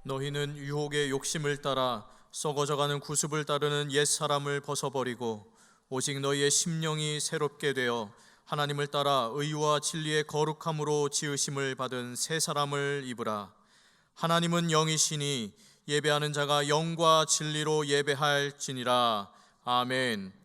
너희는 유혹의 욕심을 따라 썩어져가는 구습을 따르는 옛사람을 벗어버리고 오직 너희의 심령이 새롭게 되어 하나님을 따라 의와 진리의 거룩함으로 지으심을 받은 새 사람을 입으라. 하나님은 영이시니 예배하는 자가 영과 진리로 예배할지니라. 아멘.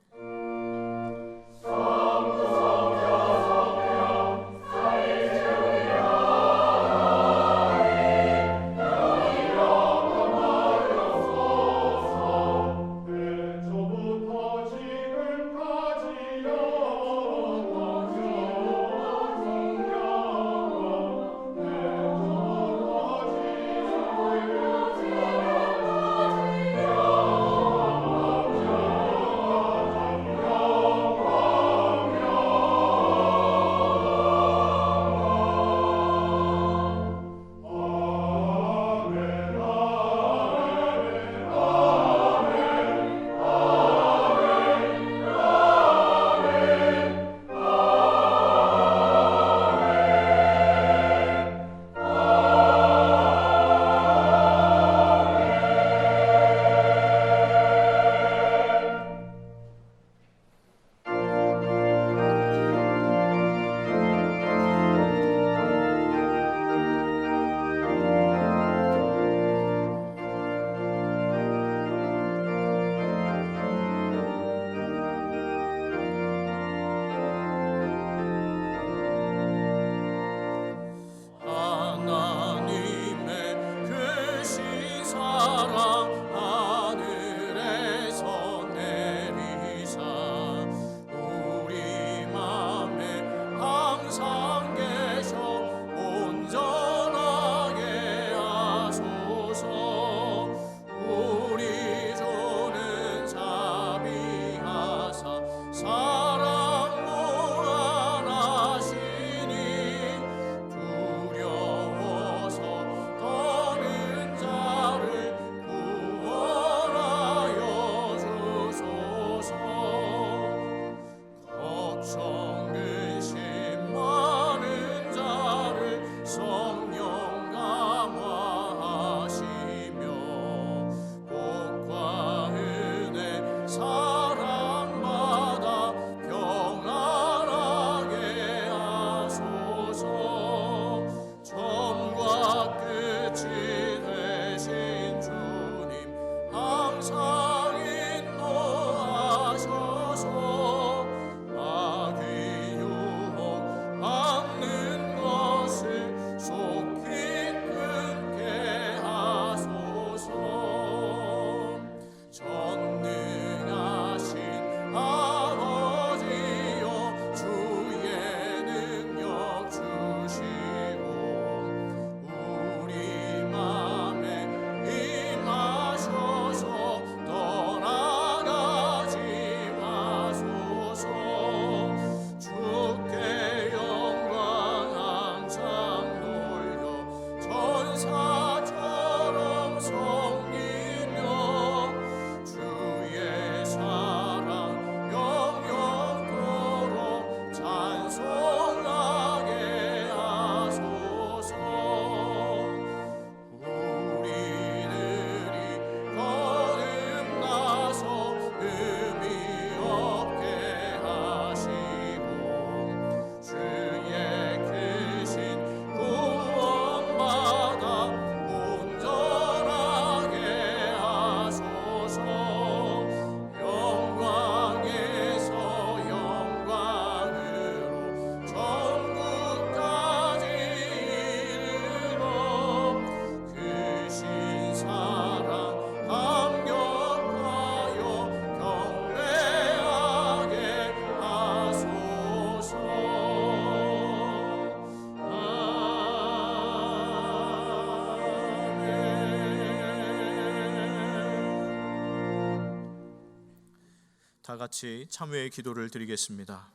다 같이 참회의 기도를 드리겠습니다.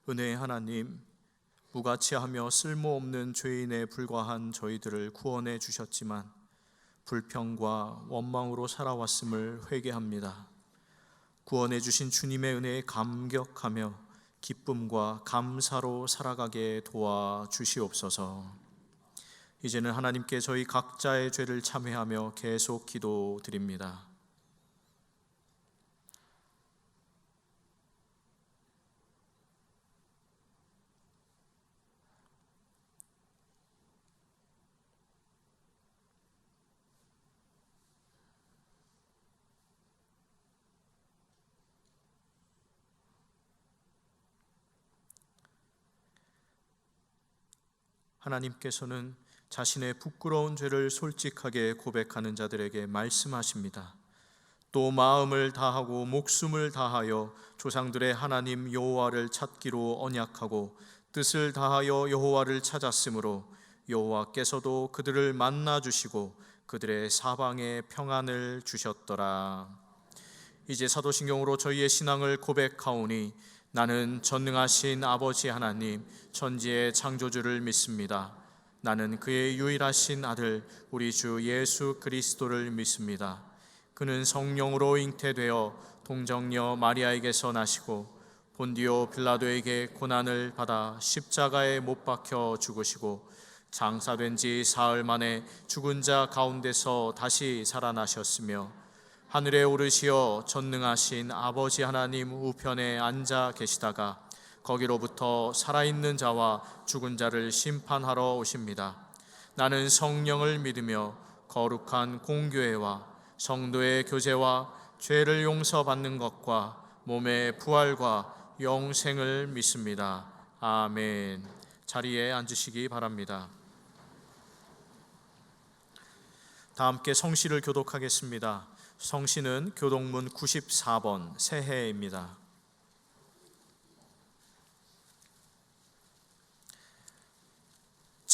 은혜의 하나님, 무가치하며 쓸모없는 죄인에 불과한 저희들을 구원해 주셨지만 불평과 원망으로 살아왔음을 회개합니다. 구원해 주신 주님의 은혜에 감격하며 기쁨과 감사로 살아가게 도와주시옵소서. 이제는 하나님께 저희 각자의 죄를 참회하며 계속 기도드립니다. 하나님께서는 자신의 부끄러운 죄를 솔직하게 고백하는 자들에게 말씀하십니다. 또 마음을 다하고 목숨을 다하여 조상들의 하나님 여호와를 찾기로 언약하고 뜻을 다하여 여호와를 찾았으므로 여호와께서도 그들을 만나 주시고 그들의 사방에 평안을 주셨더라. 이제 사도신경으로 저희의 신앙을 고백하오니 나는 전능하신 아버지 하나님 천지의 창조주를 믿습니다. 나는 그의 유일하신 아들 우리 주 예수 그리스도를 믿습니다. 그는 성령으로 잉태되어 동정녀 마리아에게서 나시고 본디오 빌라도에게 고난을 받아 십자가에 못 박혀 죽으시고 장사된 지 사흘 만에 죽은 자 가운데서 다시 살아나셨으며 하늘에 오르시어 전능하신 아버지 하나님 우편에 앉아 계시다가 거기로부터 살아있는 자와 죽은 자를 심판하러 오십니다. 나는 성령을 믿으며 거룩한 공교회와 성도의 교제와 죄를 용서받는 것과 몸의 부활과 영생을 믿습니다. 아멘. 자리에 앉으시기 바랍니다. 다 함께 성시를 교독하겠습니다. 성시는 교독문 94번 새해입니다.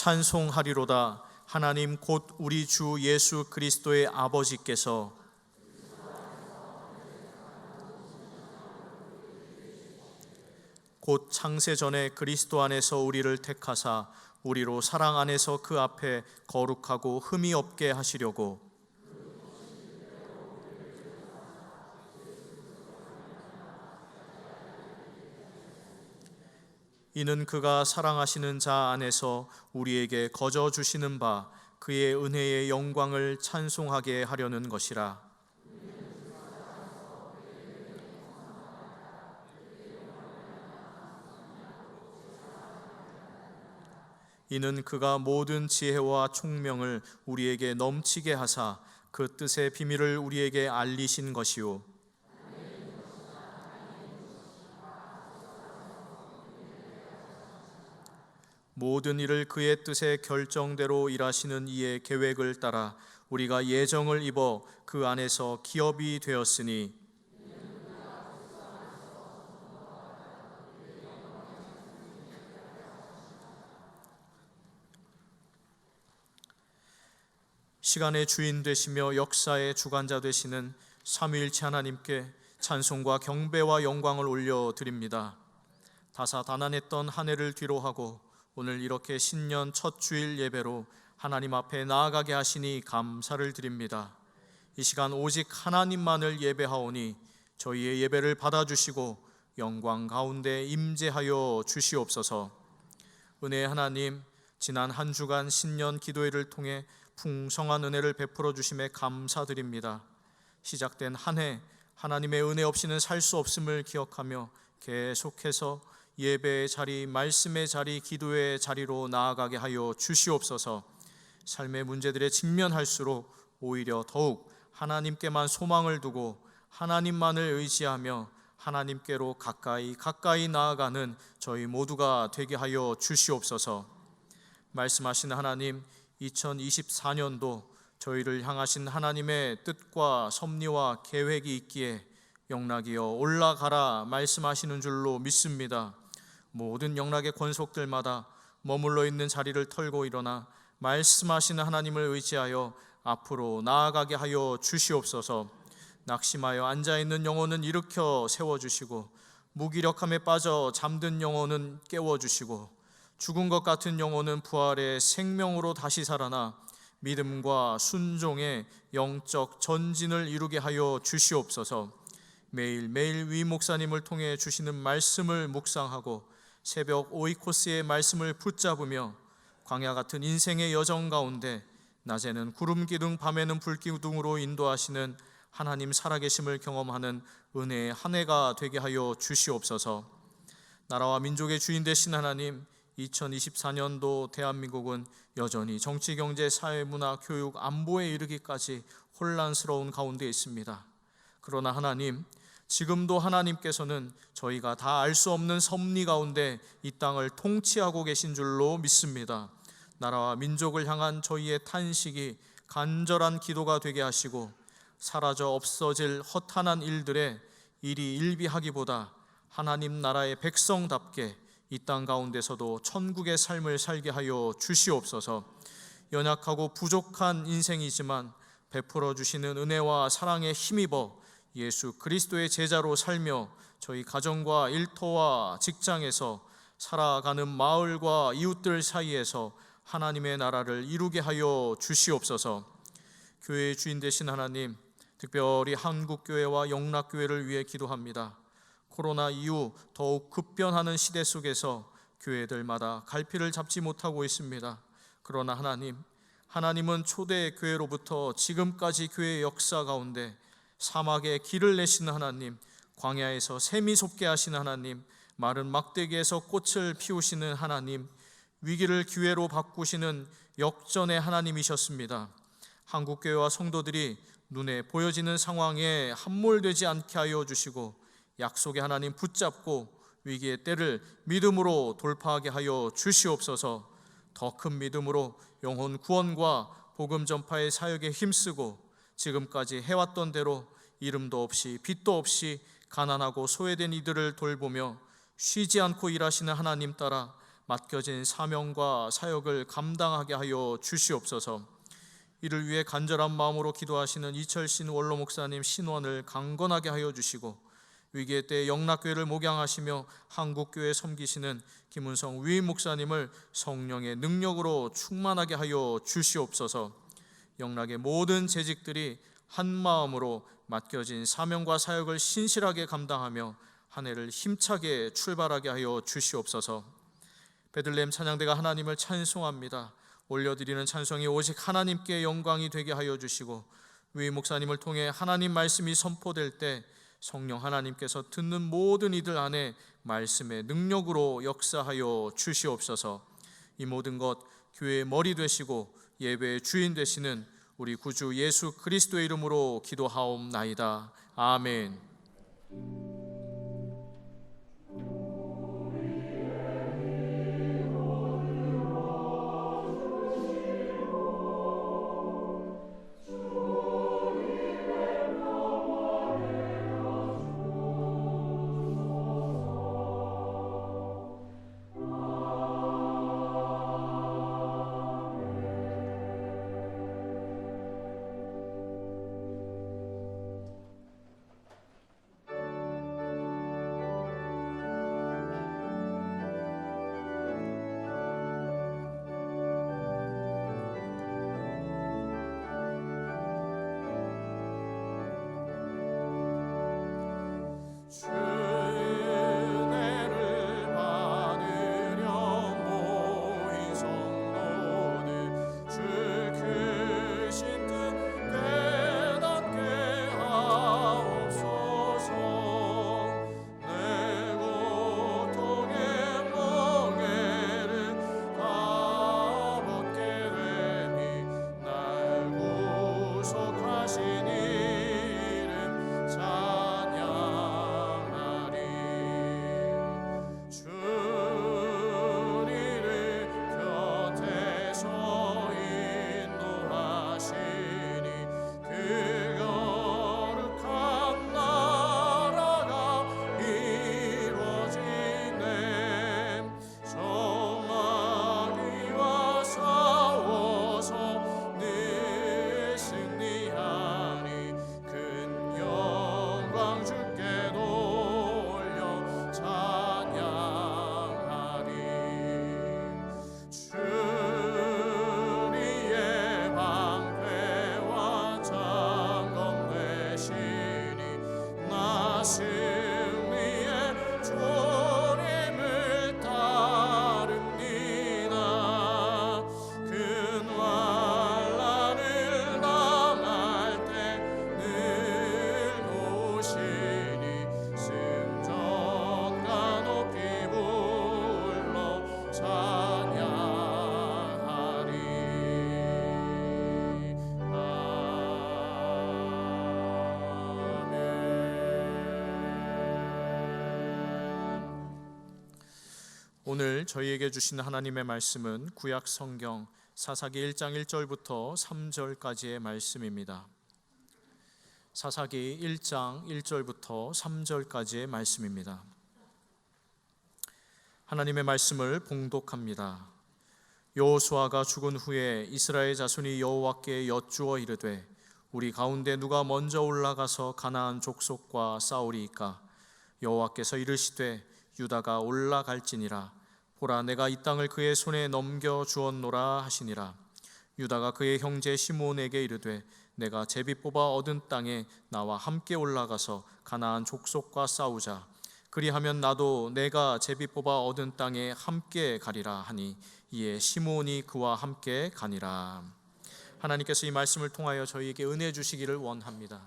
찬송하리로다. 하나님 곧 우리 주 예수 그리스도의 아버지께서 곧 창세 전에 그리스도 안에서 우리를 택하사 우리로 사랑 안에서 그 앞에 거룩하고 흠이 없게 하시려고 이는 그가 사랑하시는 자 안에서 우리에게 거저 주시는 바 그의 은혜의 영광을 찬송하게 하려는 것이라. 이는 그가 모든 지혜와 총명을 우리에게 넘치게 하사 그 뜻의 비밀을 우리에게 알리신 것이요 모든 일을 그의 뜻의 결정대로 일하시는 이의 계획을 따라 우리가 예정을 입어 그 안에서 기업이 되었으니 시간의 주인 되시며 역사의 주관자 되시는 삼위일체 하나님께 찬송과 경배와 영광을 올려드립니다. 다사다난했던 한 해를 뒤로하고 오늘 이렇게 신년 첫 주일 예배로 하나님 앞에 나아가게 하시니 감사를 드립니다. 이 시간 오직 하나님만을 예배하오니 저희의 예배를 받아주시고 영광 가운데 임재하여 주시옵소서. 은혜의 하나님, 지난 한 주간 신년 기도회를 통해 풍성한 은혜를 베풀어 주심에 감사드립니다. 시작된 한 해 하나님의 은혜 없이는 살 수 없음을 기억하며 계속해서 예배의 자리, 말씀의 자리, 기도의 자리로 나아가게 하여 주시옵소서. 삶의 문제들에 직면할수록 오히려 더욱 하나님께만 소망을 두고 하나님만을 의지하며 하나님께로 가까이 나아가는 저희 모두가 되게 하여 주시옵소서. 말씀하신 하나님, 2024년도 저희를 향하신 하나님의 뜻과 섭리와 계획이 있기에 영락이여 올라가라 말씀하시는 줄로 믿습니다. 모든 영락의 권속들마다 머물러 있는 자리를 털고 일어나 말씀하시는 하나님을 의지하여 앞으로 나아가게 하여 주시옵소서. 낙심하여 앉아있는 영혼은 일으켜 세워주시고 무기력함에 빠져 잠든 영혼은 깨워주시고 죽은 것 같은 영혼은 부활의 생명으로 다시 살아나 믿음과 순종의 영적 전진을 이루게 하여 주시옵소서. 매일매일 위 목사님을 통해 주시는 말씀을 묵상하고 새벽 오이코스의 말씀을 붙잡으며 광야 같은 인생의 여정 가운데 낮에는 구름 기둥, 밤에는 불 기둥으로 인도하시는 하나님 살아계심을 경험하는 은혜의 한 해가 되게 하여 주시옵소서. 나라와 민족의 주인 되신 하나님, 2024년도 대한민국은 여전히 정치, 경제, 사회, 문화, 교육, 안보에 이르기까지 혼란스러운 가운데 있습니다. 그러나 하나님, 지금도 하나님께서는 저희가 다 알 수 없는 섭리 가운데 이 땅을 통치하고 계신 줄로 믿습니다. 나라와 민족을 향한 저희의 탄식이 간절한 기도가 되게 하시고 사라져 없어질 허탄한 일들에 일이 일비하기보다 하나님 나라의 백성답게 이 땅 가운데서도 천국의 삶을 살게 하여 주시옵소서. 연약하고 부족한 인생이지만 베풀어 주시는 은혜와 사랑에 힘입어 예수 그리스도의 제자로 살며 저희 가정과 일터와 직장에서 살아가는 마을과 이웃들 사이에서 하나님의 나라를 이루게 하여 주시옵소서. 교회의 주인 되신 하나님, 특별히 한국교회와 영락교회를 위해 기도합니다. 코로나 이후 더욱 급변하는 시대 속에서 교회들마다 갈피를 잡지 못하고 있습니다. 그러나 하나님은 초대 교회로부터 지금까지 교회의 역사 가운데 사막에 길을 내시는 하나님, 광야에서 샘이 솟게 하시는 하나님, 마른 막대기에서 꽃을 피우시는 하나님, 위기를 기회로 바꾸시는 역전의 하나님이셨습니다. 한국교회와 성도들이 눈에 보여지는 상황에 함몰되지 않게 하여 주시고 약속의 하나님 붙잡고 위기의 때를 믿음으로 돌파하게 하여 주시옵소서. 더 큰 믿음으로 영혼 구원과 복음 전파의 사역에 힘쓰고 지금까지 해왔던 대로 이름도 없이 빛도 없이 가난하고 소외된 이들을 돌보며 쉬지 않고 일하시는 하나님 따라 맡겨진 사명과 사역을 감당하게 하여 주시옵소서. 이를 위해 간절한 마음으로 기도하시는 이철신 원로 목사님 신원을 강건하게 하여 주시고 위기의 때 영락교회를 목양하시며 한국교회 섬기시는 김은성 위임 목사님을 성령의 능력으로 충만하게 하여 주시옵소서. 영락의 모든 재직들이 한 마음으로 맡겨진 사명과 사역을 신실하게 감당하며 한 해를 힘차게 출발하게 하여 주시옵소서. 베들레헴 찬양대가 하나님을 찬송합니다. 올려드리는 찬송이 오직 하나님께 영광이 되게 하여 주시고 위임 목사님을 통해 하나님 말씀이 선포될 때 성령 하나님께서 듣는 모든 이들 안에 말씀의 능력으로 역사하여 주시옵소서. 이 모든 것 교회의 머리 되시고 예배의 주인 되시는 우리 구주 예수 그리스도의 이름으로 기도하옵나이다. 아멘. 오늘 저희에게 주신 하나님의 말씀은 구약 성경 사사기 1장 1절부터 3절까지의 말씀입니다. 사사기 1장 1절부터 3절까지의 말씀입니다. 하나님의 말씀을 봉독합니다. 여호수아가 죽은 후에 이스라엘 자손이 여호와께 여쭈어 이르되 우리 가운데 누가 먼저 올라가서 가나안 족속과 싸우리이까? 여호와께서 이르시되 유다가 올라갈지니라. 보라, 내가 이 땅을 그의 손에 넘겨 주었노라 하시니라. 유다가 그의 형제 시므온에게 이르되 내가 제비 뽑아 얻은 땅에 나와 함께 올라가서 가나안 족속과 싸우자. 그리하면 나도 내가 제비 뽑아 얻은 땅에 함께 가리라 하니 이에 시므온이 그와 함께 가니라. 하나님께서 이 말씀을 통하여 저희에게 은혜 주시기를 원합니다.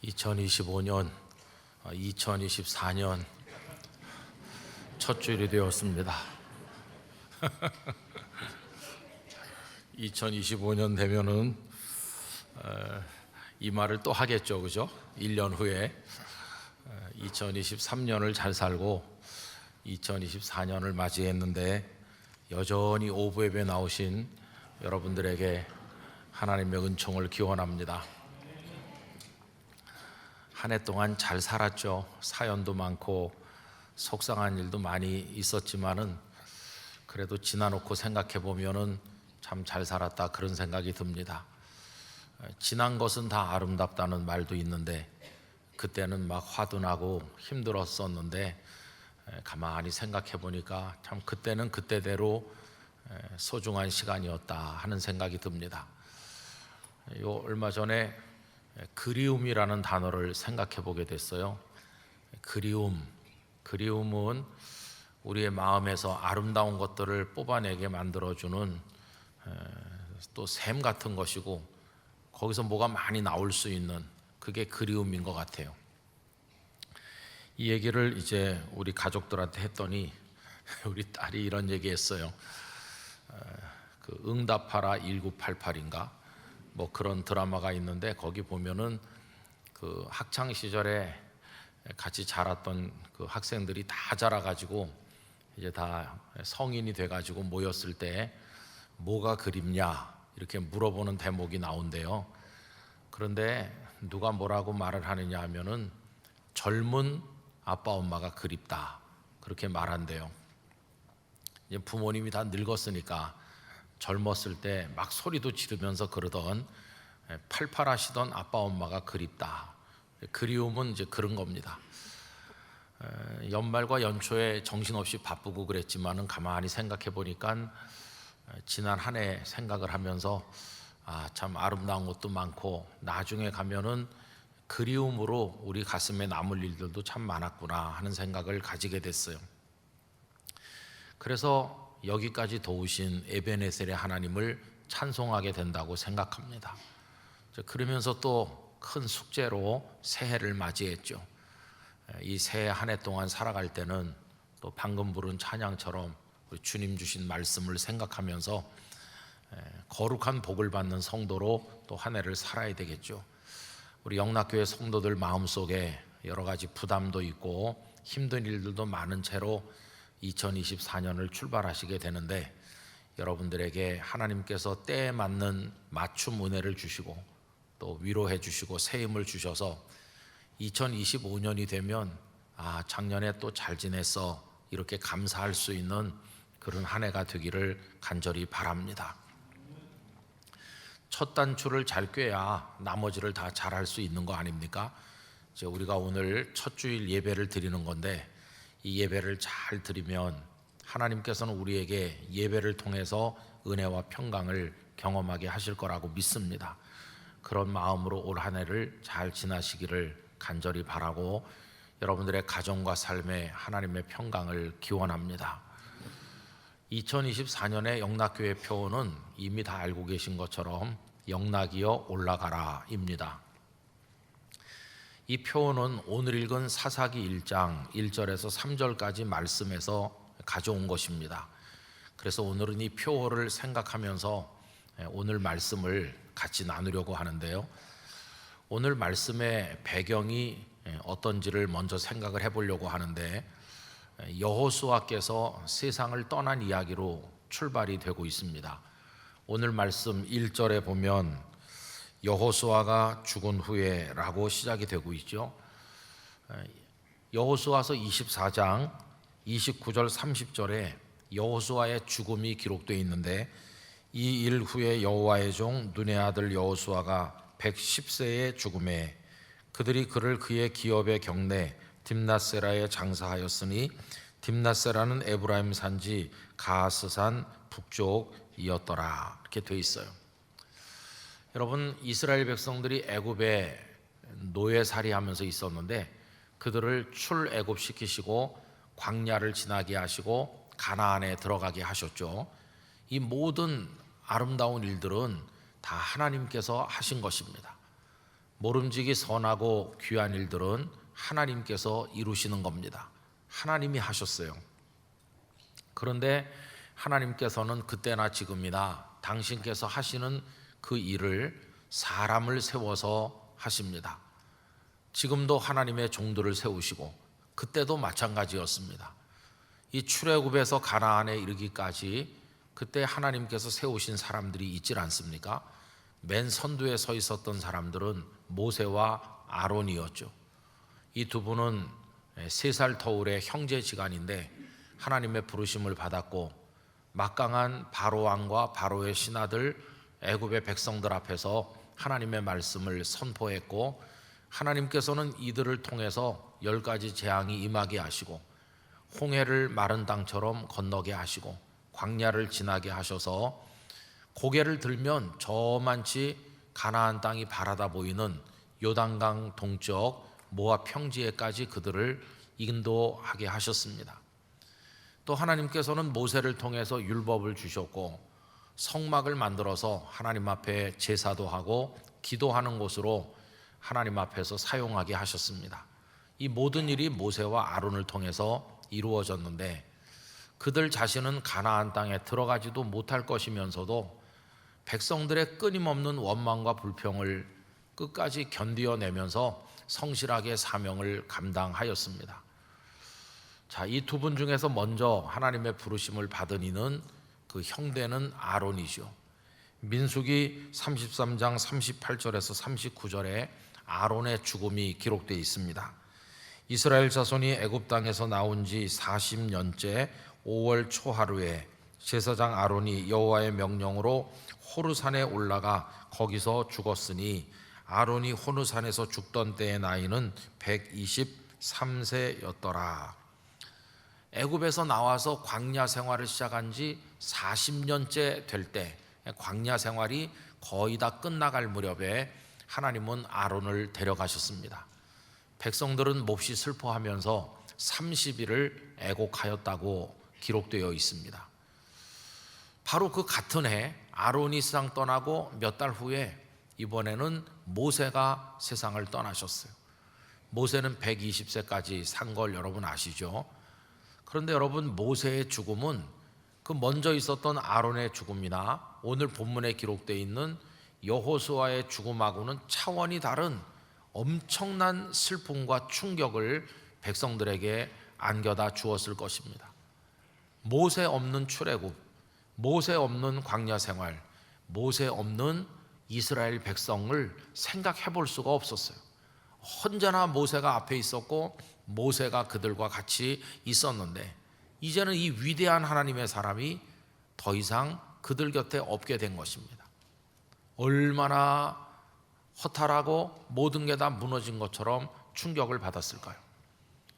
2025년, 2024년 첫 주일이 되었습니다. 2025년 되면은 이 말을 또 하겠죠, 그죠? 1년 후에 2023년을 잘 살고 2024년을 맞이했는데 여전히 오부 예배 나오신 여러분들에게 하나님의 은총을 기원합니다. 한 해 동안 잘 살았죠. 사연도 많고 속상한 일도 많이 있었지만은 그래도 지나놓고 생각해 보면은 참 잘 살았다, 그런 생각이 듭니다. 지난 것은 다 아름답다는 말도 있는데 그때는 막 화도 나고 힘들었었는데 가만히 생각해 보니까 참 그때는 그때대로 소중한 시간이었다 하는 생각이 듭니다. 요 얼마 전에 그리움이라는 단어를 생각해 보게 됐어요. 그리움은 우리의 마음에서 아름다운 것들을 뽑아내게 만들어주는 또 샘 같은 것이고, 거기서 뭐가 많이 나올 수 있는, 그게 그리움인 것 같아요. 이 얘기를 이제 우리 가족들한테 했더니 우리 딸이 이런 얘기했어요. 그 응답하라 1988인가 뭐 그런 드라마가 있는데 거기 보면은 그 학창 시절에 같이 자랐던 그 학생들이 다 자라가지고 이제 다 성인이 돼가지고 모였을 때 뭐가 그립냐 이렇게 물어보는 대목이 나온대요. 그런데 누가 뭐라고 말을 하느냐 하면은 젊은 아빠 엄마가 그립다, 그렇게 말한대요. 이제 부모님이 다 늙었으니까 젊었을 때 막 소리도 지르면서 그러던 팔팔하시던 아빠 엄마가 그립다. 그리움은 이제 그런 겁니다. 연말과 연초에 정신없이 바쁘고 그랬지만은 가만히 생각해 보니까 지난 한 해 생각을 하면서 참 아름다운 것도 많고 나중에 가면은 그리움으로 우리 가슴에 남을 일들도 참 많았구나 하는 생각을 가지게 됐어요. 그래서 여기까지 도우신 에베네셀의 하나님을 찬송하게 된다고 생각합니다. 그러면서 또 큰 숙제로 새해를 맞이했죠. 이 새해 한 해 동안 살아갈 때는 또 방금 부른 찬양처럼 주님 주신 말씀을 생각하면서 거룩한 복을 받는 성도로 또 한 해를 살아야 되겠죠. 우리 영락교회 성도들 마음속에 여러 가지 부담도 있고 힘든 일들도 많은 채로 2024년을 출발하시게 되는데, 여러분들에게 하나님께서 때에 맞는 맞춤 은혜를 주시고 또 위로해 주시고 새 힘을 주셔서 2025년이 되면 작년에 또 잘 지냈어 이렇게 감사할 수 있는 그런 한 해가 되기를 간절히 바랍니다. 첫 단추를 잘 꿰야 나머지를 다 잘할 수 있는 거 아닙니까? 이제 우리가 오늘 첫 주일 예배를 드리는 건데 이 예배를 잘 드리면 하나님께서는 우리에게 예배를 통해서 은혜와 평강을 경험하게 하실 거라고 믿습니다. 그런 마음으로 올 한 해를 잘 지나시기를 간절히 바라고 여러분들의 가정과 삶에 하나님의 평강을 기원합니다. 2024년의 영락교회 표어는 이미 다 알고 계신 것처럼 영락이여 올라가라 입니다. 이 표어는 오늘 읽은 사사기 1장 1절에서 3절까지 말씀에서 가져온 것입니다. 그래서 오늘은 이 표어를 생각하면서 오늘 말씀을 같이 나누려고 하는데요. 오늘 말씀의 배경이 어떤지를 먼저 생각을 해보려고 하는데, 여호수아께서 세상을 떠난 이야기로 출발이 되고 있습니다. 오늘 말씀 1절에 보면 여호수아가 죽은 후에 라고 시작이 되고 있죠. 여호수아서 24장 29절 30절에 여호수아의 죽음이 기록되어 있는데, 이 일 후에 여호와의 종 눈의 아들 여호수아가 110세의 죽음에 그들이 그를 그의 기업의 경내 딥낫세라에 장사하였으니 딥낫세라는 에브라임 산지 가스산 북쪽이었더라, 이렇게 돼 있어요. 여러분, 이스라엘 백성들이 애굽에 노예살이하면서 있었는데 그들을 출애굽시키시고 광야를 지나게 하시고 가나안에 들어가게 하셨죠. 이 모든 아름다운 일들은 다 하나님께서 하신 것입니다. 모름지기 선하고 귀한 일들은 하나님께서 이루시는 겁니다. 하나님이 하셨어요. 그런데 하나님께서는 그때나 지금이나 당신께서 하시는 그 일을 사람을 세워서 하십니다. 지금도 하나님의 종들을 세우시고 그때도 마찬가지였습니다. 이 출애굽에서 가나안에 이르기까지 그때 하나님께서 세우신 사람들이 있질 않습니까? 맨 선두에 서 있었던 사람들은 모세와 아론이었죠. 이 두 분은 3살 터울의 형제지간인데 하나님의 부르심을 받았고 막강한 바로 왕과 바로의 신하들, 애굽의 백성들 앞에서 하나님의 말씀을 선포했고, 하나님께서는 이들을 통해서 10가지 재앙이 임하게 하시고 홍해를 마른 땅처럼 건너게 하시고 광야를 지나게 하셔서 고개를 들면 저만치 가나안 땅이 바라다 보이는 요단강 동쪽 모압 평지에까지 그들을 인도하게 하셨습니다. 또 하나님께서는 모세를 통해서 율법을 주셨고 성막을 만들어서 하나님 앞에 제사도 하고 기도하는 곳으로 하나님 앞에서 사용하게 하셨습니다. 이 모든 일이 모세와 아론을 통해서 이루어졌는데 그들 자신은 가나안 땅에 들어가지도 못할 것이면서도 백성들의 끊임없는 원망과 불평을 끝까지 견디어내면서 성실하게 사명을 감당하였습니다. 자, 이 두 분 중에서 먼저 하나님의 부르심을 받은 이는 그 형제는 아론이죠. 민수기 33장 38절에서 39절에 아론의 죽음이 기록되어 있습니다. 이스라엘 자손이 애굽 땅에서 나온 지 40년째 5월 초하루에 제사장 아론이 여호와의 명령으로 호르산에 올라가 거기서 죽었으니 아론이 호르산에서 죽던 때의 나이는 123세였더라. 애굽에서 나와서 광야 생활을 시작한 지 40년째 될 때, 광야 생활이 거의 다 끝나갈 무렵에 하나님은 아론을 데려가셨습니다. 백성들은 몹시 슬퍼하면서 30일을 애곡하였다고 기록되어 있습니다. 바로 그 같은 해 아론이 세상 떠나고 몇 달 후에 이번에는 모세가 세상을 떠나셨어요. 모세는 120세까지 산 걸 여러분 아시죠? 그런데 여러분, 모세의 죽음은 그 먼저 있었던 아론의 죽음이나 오늘 본문에 기록되어 있는 여호수아의 죽음하고는 차원이 다른 엄청난 슬픔과 충격을 백성들에게 안겨다 주었을 것입니다. 모세 없는 출애굽, 모세 없는 광야 생활, 모세 없는 이스라엘 백성을 생각해 볼 수가 없었어요. 언제나 모세가 앞에 있었고 모세가 그들과 같이 있었는데 이제는 이 위대한 하나님의 사람이 더 이상 그들 곁에 없게 된 것입니다. 얼마나 허탈하고 모든 게 다 무너진 것처럼 충격을 받았을까요?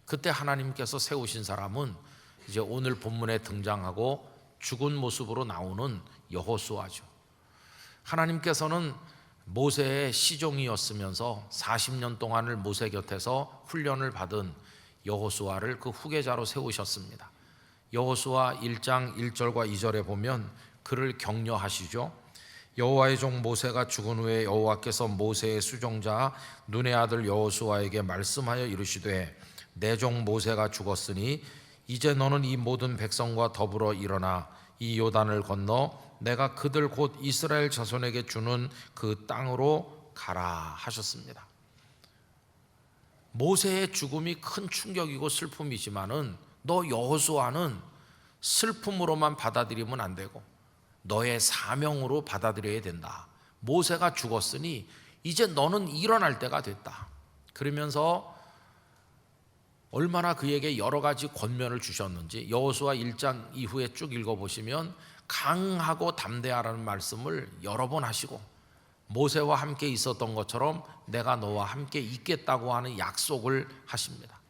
그때 하나님께서 세우신 사람은 이제 오늘 본문에 등장하고 죽은 모습으로 나오는 여호수아죠. 하나님께서는 모세의 시종이었으면서 40년 동안을 모세 곁에서 훈련을 받은 여호수아를 그 후계자로 세우셨습니다. 여호수아 1장 1절과 2절에 보면 그를 격려하시죠. 여호와의 종 모세가 죽은 후에 여호와께서 모세의 수종자 눈의 아들 여호수아에게 말씀하여 이르시되 내 종 모세가 죽었으니 이제 너는 이 모든 백성과 더불어 일어나 이 요단을 건너 내가 그들 곧 이스라엘 자손에게 주는 그 땅으로 가라 하셨습니다. 모세의 죽음이 큰 충격이고 슬픔이지만은 너 여호수아는 슬픔으로만 받아들이면 안 되고 너의 사명으로 받아들여야 된다. 모세가 죽었으니 이제 너는 일어날 때가 됐다. 그러면서 얼마나 그에게 여러 가지 권면을 주셨는지 여호수아 1장 이후에 쭉 읽어보시면 강하고 담대하라는 말씀을 여러 번 하시고 모세와 함께 있었던 것처럼 내가 너와 함께 있겠다고 하는 약속을 하십니다.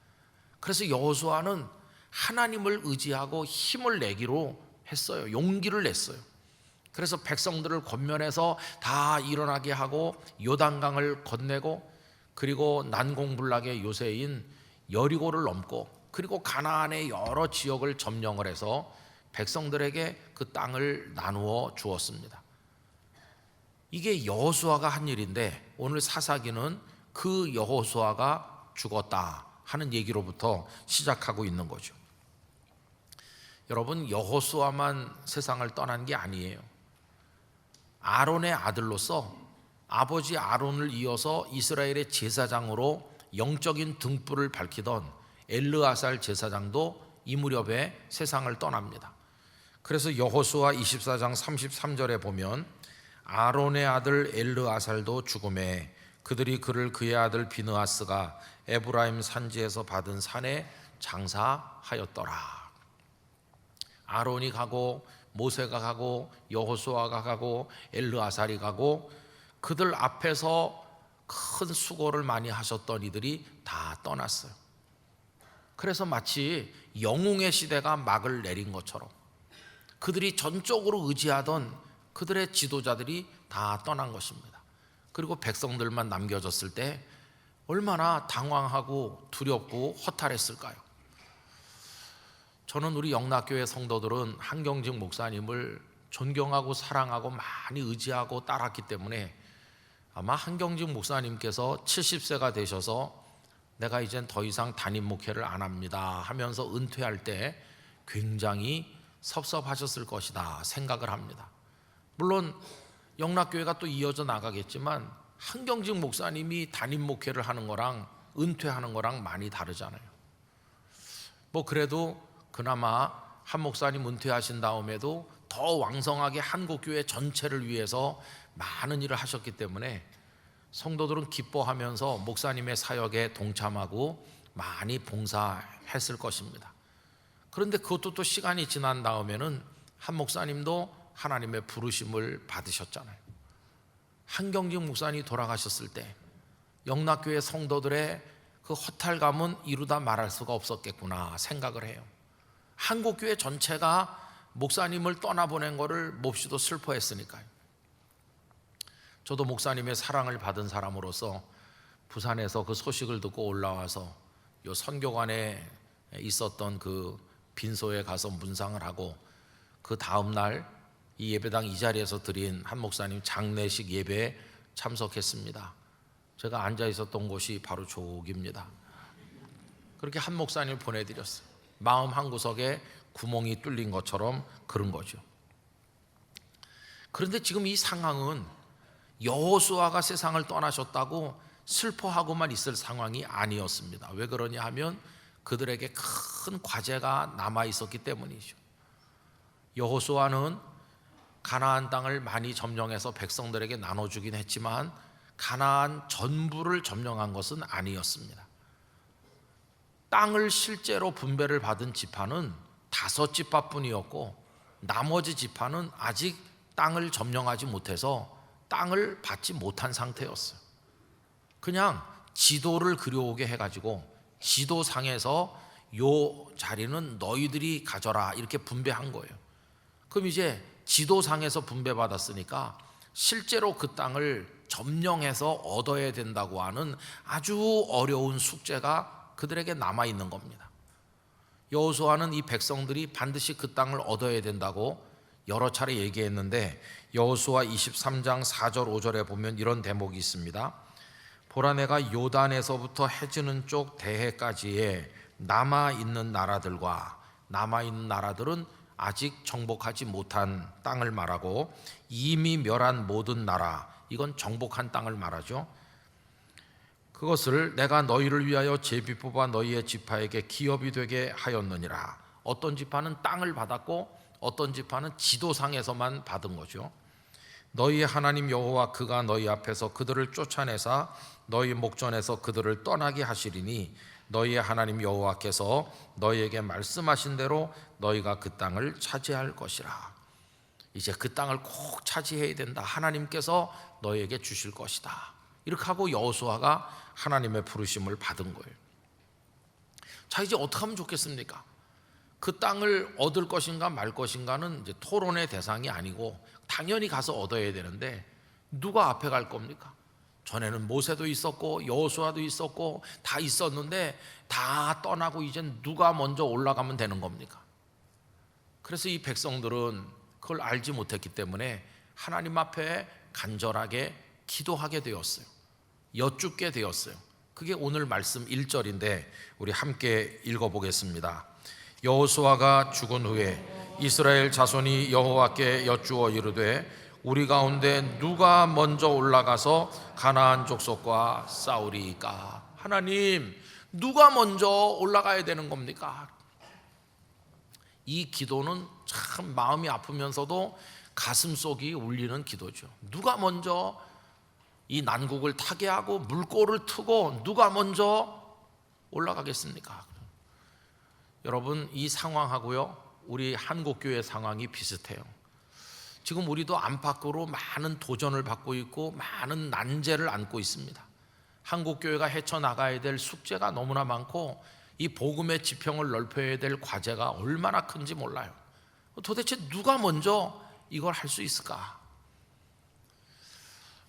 그래서 여호수아는 하나님을 의지하고 힘을 내기로 했어요. 용기를 냈어요. 그래서 백성들을 권면해서 다 일어나게 하고 요단강을 건네고 그리고 난공불락의 요새인 여리고를 넘고 그리고 가나안의 여러 지역을 점령을 해서 백성들에게 그 땅을 나누어 주었습니다. 이게 여호수아가 한 일인데 오늘 사사기는 그 여호수아가 죽었다 하는 얘기로부터 시작하고 있는 거죠. 여러분, 여호수아만 세상을 떠난 게 아니에요. 아론의 아들로서 아버지 아론을 이어서 이스라엘의 제사장으로 영적인 등불을 밝히던 엘르아살 제사장도 이 무렵에 세상을 떠납니다. 그래서 여호수아 24장 33절에 보면 아론의 아들 엘르아살도 죽음에 그들이 그를 그의 아들 비느하스가 에브라임 산지에서 받은 산에 장사하였더라. 아론이 가고 모세가 가고 여호수아가 가고 엘르아살이 가고 그들 앞에서 큰 수고를 많이 하셨던 이들이 다 떠났어요. 그래서 마치 영웅의 시대가 막을 내린 것처럼 그들이 전적으로 의지하던 그들의 지도자들이 다 떠난 것입니다. 그리고 백성들만 남겨졌을 때 얼마나 당황하고 두렵고 허탈했을까요? 저는 우리 영락교회 성도들은 한경직 목사님을 존경하고 사랑하고 많이 의지하고 따랐기 때문에 아마 한경직 목사님께서 70세가 되셔서 내가 이젠 더 이상 담임 목회를 안 합니다 하면서 은퇴할 때 굉장히 섭섭하셨을 것이다 생각을 합니다. 물론 영락교회가 또 이어져 나가겠지만 한경직 목사님이 담임 목회를 하는 거랑 은퇴하는 거랑 많이 다르잖아요. 그래도 그나마 한 목사님 은퇴하신 다음에도 더 왕성하게 한국교회 전체를 위해서 많은 일을 하셨기 때문에 성도들은 기뻐하면서 목사님의 사역에 동참하고 많이 봉사했을 것입니다. 그런데 그것도 또 시간이 지난 다음에는 한 목사님도 하나님의 부르심을 받으셨잖아요. 한경직 목사님이 돌아가셨을 때 영락교회 성도들의 그 허탈감은 이루다 말할 수가 없었겠구나 생각을 해요. 한국교회 전체가 목사님을 떠나보낸 것을 몹시도 슬퍼했으니까요. 저도 목사님의 사랑을 받은 사람으로서 부산에서 그 소식을 듣고 올라와서 요 선교관에 있었던 그 빈소에 가서 문상을 하고 그 다음 날 이 예배당 이 자리에서 드린 한 목사님 장례식 예배에 참석했습니다. 제가 앉아 있었던 곳이 바로 저기입니다. 그렇게 한 목사님을 보내드렸어요. 마음 한구석에 구멍이 뚫린 것처럼 그런 거죠. 그런데 지금 이 상황은 여호수아가 세상을 떠나셨다고 슬퍼하고만 있을 상황이 아니었습니다. 왜 그러냐 하면 그들에게 큰 과제가 남아 있었기 때문이죠. 여호수아는 가나안 땅을 많이 점령해서 백성들에게 나눠주긴 했지만 가나안 전부를 점령한 것은 아니었습니다. 땅을 실제로 분배를 받은 지파는 5지파뿐이었고 나머지 지파는 아직 땅을 점령하지 못해서 땅을 받지 못한 상태였어요. 그냥 지도를 그려오게 해가지고 지도상에서 요 자리는 너희들이 가져라 이렇게 분배한 거예요. 그럼 이제 지도상에서 분배받았으니까 실제로 그 땅을 점령해서 얻어야 된다고 하는 아주 어려운 숙제가 그들에게 남아있는 겁니다. 여호수아는 이 백성들이 반드시 그 땅을 얻어야 된다고 여러 차례 얘기했는데 여호수아 23장 4절 5절에 보면 이런 대목이 있습니다. 보라 내가 요단에서부터 해지는 쪽 대해까지의 남아있는 나라들과 남아있는 나라들은 아직 정복하지 못한 땅을 말하고 이미 멸한 모든 나라, 이건 정복한 땅을 말하죠. 그것을 내가 너희를 위하여 제비 뽑아 너희의 지파에게 기업이 되게 하였느니라. 어떤 지파는 땅을 받았고 어떤 지파는 지도상에서만 받은 거죠. 너희의 하나님 여호와 그가 너희 앞에서 그들을 쫓아내사 너희 목전에서 그들을 떠나게 하시리니 너희의 하나님 여호와께서 너희에게 말씀하신 대로 너희가 그 땅을 차지할 것이라. 이제 그 땅을 꼭 차지해야 된다. 하나님께서 너희에게 주실 것이다. 이렇게 하고 여호수아가 하나님의 부르심을 받은 거예요. 자, 이제 어떻게 하면 좋겠습니까? 그 땅을 얻을 것인가 말 것인가는 이제 토론의 대상이 아니고 당연히 가서 얻어야 되는데 누가 앞에 갈 겁니까? 전에는 모세도 있었고 여호수아도 있었고 다 있었는데 다 떠나고 이젠 누가 먼저 올라가면 되는 겁니까? 그래서 이 백성들은 그걸 알지 못했기 때문에 하나님 앞에 간절하게 기도하게 되었어요. 여쭙게 되었어요. 그게 오늘 말씀 1절인데 우리 함께 읽어보겠습니다. 여호수아가 죽은 후에 이스라엘 자손이 여호와께 여쭈어 이르되 우리 가운데 누가 먼저 올라가서 가나안 족속과 싸우리이까? 하나님, 누가 먼저 올라가야 되는 겁니까? 이 기도는 참 마음이 아프면서도 가슴속이 울리는 기도죠. 누가 먼저 이 난국을 타게 하고 물꼬를 트고 누가 먼저 올라가겠습니까? 여러분, 이 상황하고요 우리 한국교회 상황이 비슷해요. 지금 우리도 안팎으로 많은 도전을 받고 있고 많은 난제를 안고 있습니다. 한국교회가 헤쳐나가야 될 숙제가 너무나 많고 이 복음의 지평을 넓혀야 될 과제가 얼마나 큰지 몰라요. 도대체 누가 먼저 이걸 할 수 있을까?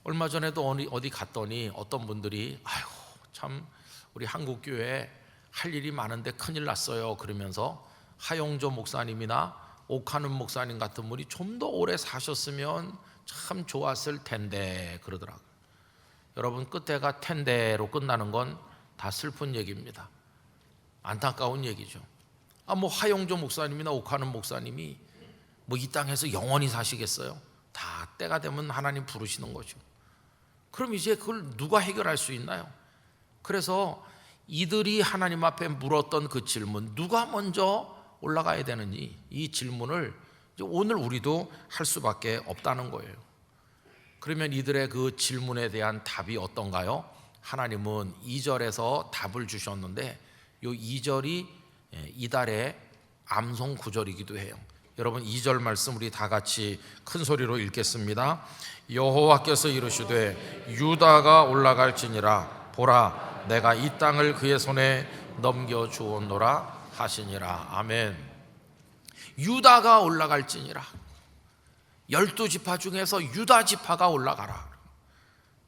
얼마 전에도 어디 갔더니 어떤 분들이 아이고 참 우리 한국교회에 할 일이 많은데 큰일 났어요 그러면서 하용조 목사님이나 옥하는 목사님 같은 분이 좀 더 오래 사셨으면 참 좋았을 텐데 그러더라고요. 여러분, 끝에가 텐데로 끝나는 건 다 슬픈 얘기입니다. 안타까운 얘기죠. 뭐 하용조 목사님이나 옥하는 목사님이 뭐 이 땅에서 영원히 사시겠어요? 다 때가 되면 하나님 부르시는 거죠. 그럼 이제 그걸 누가 해결할 수 있나요? 그래서 이들이 하나님 앞에 물었던 그 질문, 누가 먼저 올라가야 되는지, 이 질문을 오늘 우리도 할 수밖에 없다는 거예요. 그러면 이들의 그 질문에 대한 답이 어떤가요? 하나님은 2절에서 답을 주셨는데 이 2절이 이달의 암송 구절이기도 해요. 여러분, 2절 말씀 우리 다 같이 큰 소리로 읽겠습니다. 여호와께서 이르시되 유다가 올라갈지니라 보라 내가 이 땅을 그의 손에 넘겨주었노라 하시니라. 아멘. 유다가 올라갈지니라. 12지파 중에서 유다 지파가 올라가라.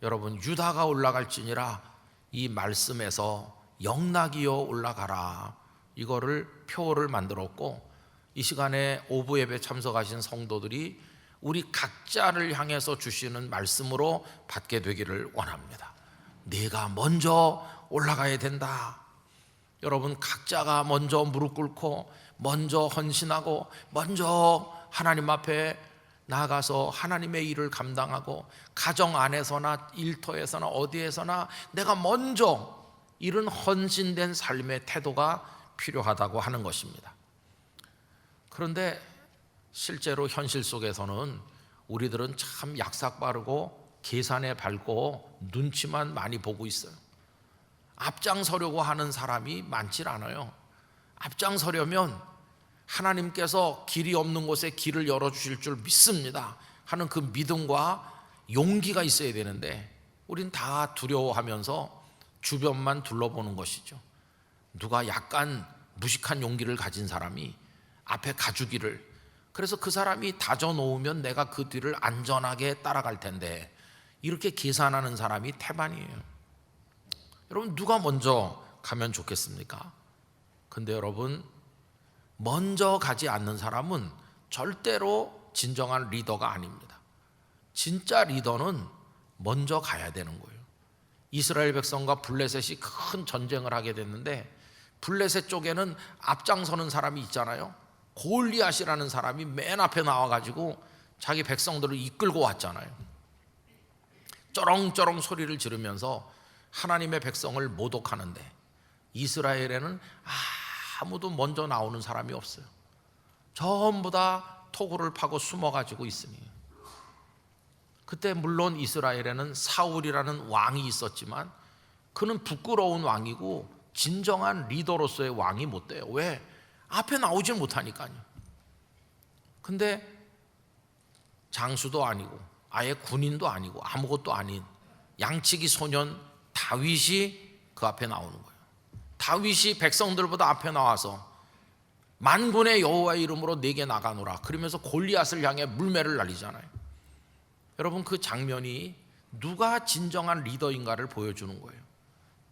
여러분, 유다가 올라갈지니라, 이 말씀에서 영락이여 올라가라, 이거를 표어를 만들었고, 이 시간에 오부 예배 참석하신 성도들이 우리 각자를 향해서 주시는 말씀으로 받게 되기를 원합니다. 네가 먼저 올라가야 된다. 여러분, 각자가 먼저 무릎 꿇고 먼저 헌신하고 먼저 하나님 앞에 나아가서 하나님의 일을 감당하고 가정 안에서나 일터에서나 어디에서나 내가 먼저 이런 헌신된 삶의 태도가 필요하다고 하는 것입니다. 그런데 실제로 현실 속에서는 우리들은 참 약삭 빠르고 계산에 밝고 눈치만 많이 보고 있어요. 앞장서려고 하는 사람이 많질 않아요. 앞장서려면 하나님께서 길이 없는 곳에 길을 열어주실 줄 믿습니다 하는 그 믿음과 용기가 있어야 되는데, 우린 다 두려워하면서 주변만 둘러보는 것이죠. 누가 약간 무식한 용기를 가진 사람이 앞에 가주기를, 그래서 그 사람이 다져놓으면 내가 그 뒤를 안전하게 따라갈 텐데, 이렇게 계산하는 사람이 태반이에요. 여러분, 누가 먼저 가면 좋겠습니까? 근데 여러분, 먼저 가지 않는 사람은 절대로 진정한 리더가 아닙니다. 진짜 리더는 먼저 가야 되는 거예요. 이스라엘 백성과 블레셋이 큰 전쟁을 하게 됐는데, 블레셋 쪽에는 앞장서는 사람이 있잖아요. 골리앗이라는 사람이 맨 앞에 나와가지고 자기 백성들을 이끌고 왔잖아요. 쩌렁쩌렁 소리를 지르면서 하나님의 백성을 모독하는데, 이스라엘에는 아무도 먼저 나오는 사람이 없어요. 전부 다 토굴을 파고 숨어가지고 있으니, 그때 물론 이스라엘에는 사울이라는 왕이 있었지만 그는 부끄러운 왕이고 진정한 리더로서의 왕이 못 돼요. 왜? 앞에 나오질 못하니까요. 근데 장수도 아니고 아예 군인도 아니고 아무것도 아닌 양치기 소년 다윗이 그 앞에 나오는 거예요. 다윗이 백성들보다 앞에 나와서 만군의 여호와의 이름으로 내게 나가노라 그러면서 골리앗을 향해 물매를 날리잖아요. 여러분, 그 장면이 누가 진정한 리더인가를 보여주는 거예요.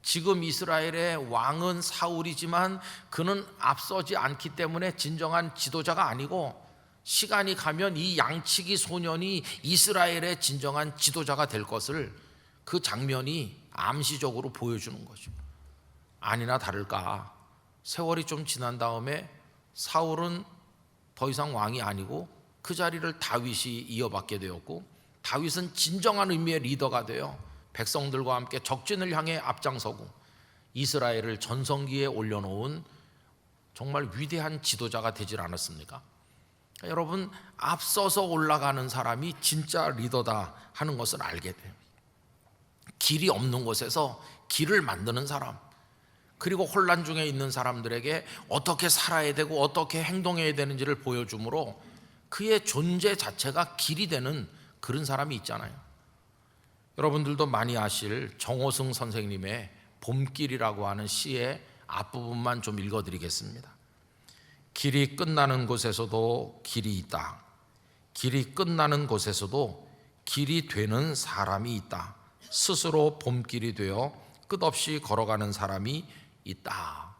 지금 이스라엘의 왕은 사울이지만 그는 앞서지 않기 때문에 진정한 지도자가 아니고 시간이 가면 이 양치기 소년이 이스라엘의 진정한 지도자가 될 것을 그 장면이 암시적으로 보여주는 거죠. 아니나 다를까 세월이 좀 지난 다음에 사울은 더 이상 왕이 아니고 그 자리를 다윗이 이어받게 되었고, 다윗은 진정한 의미의 리더가 되어 백성들과 함께 적진을 향해 앞장서고 이스라엘을 전성기에 올려놓은 정말 위대한 지도자가 되질 않았습니까? 여러분, 앞서서 올라가는 사람이 진짜 리더다 하는 것을 알게 돼요. 길이 없는 곳에서 길을 만드는 사람, 그리고 혼란 중에 있는 사람들에게 어떻게 살아야 되고 어떻게 행동해야 되는지를 보여주므로 그의 존재 자체가 길이 되는 그런 사람이 있잖아요. 여러분들도 많이 아실 정호승 선생님의 봄길이라고 하는 시의 앞부분만 좀 읽어드리겠습니다. 길이 끝나는 곳에서도 길이 있다. 길이 끝나는 곳에서도 길이 되는 사람이 있다. 스스로 봄길이 되어 끝없이 걸어가는 사람이 있다.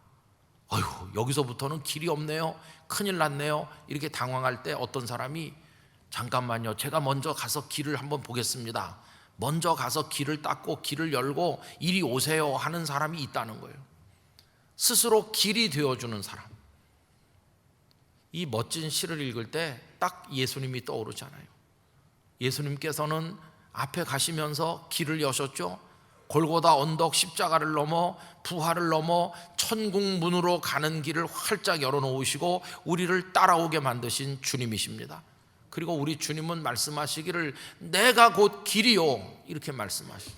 어휴, 여기서부터는 길이 없네요. 큰일 났네요. 이렇게 당황할 때 어떤 사람이 잠깐만요, 제가 먼저 가서 길을 한번 보겠습니다. 먼저 가서 길을 닦고 길을 열고 이리 오세요 하는 사람이 있다는 거예요. 스스로 길이 되어주는 사람. 이 멋진 시를 읽을 때 딱 예수님이 떠오르잖아요. 예수님께서는 앞에 가시면서 길을 여셨죠. 골고다 언덕 십자가를 넘어 부활을 넘어 천국 문으로 가는 길을 활짝 열어놓으시고 우리를 따라오게 만드신 주님이십니다. 그리고 우리 주님은 말씀하시기를 내가 곧 길이요 이렇게 말씀하시죠.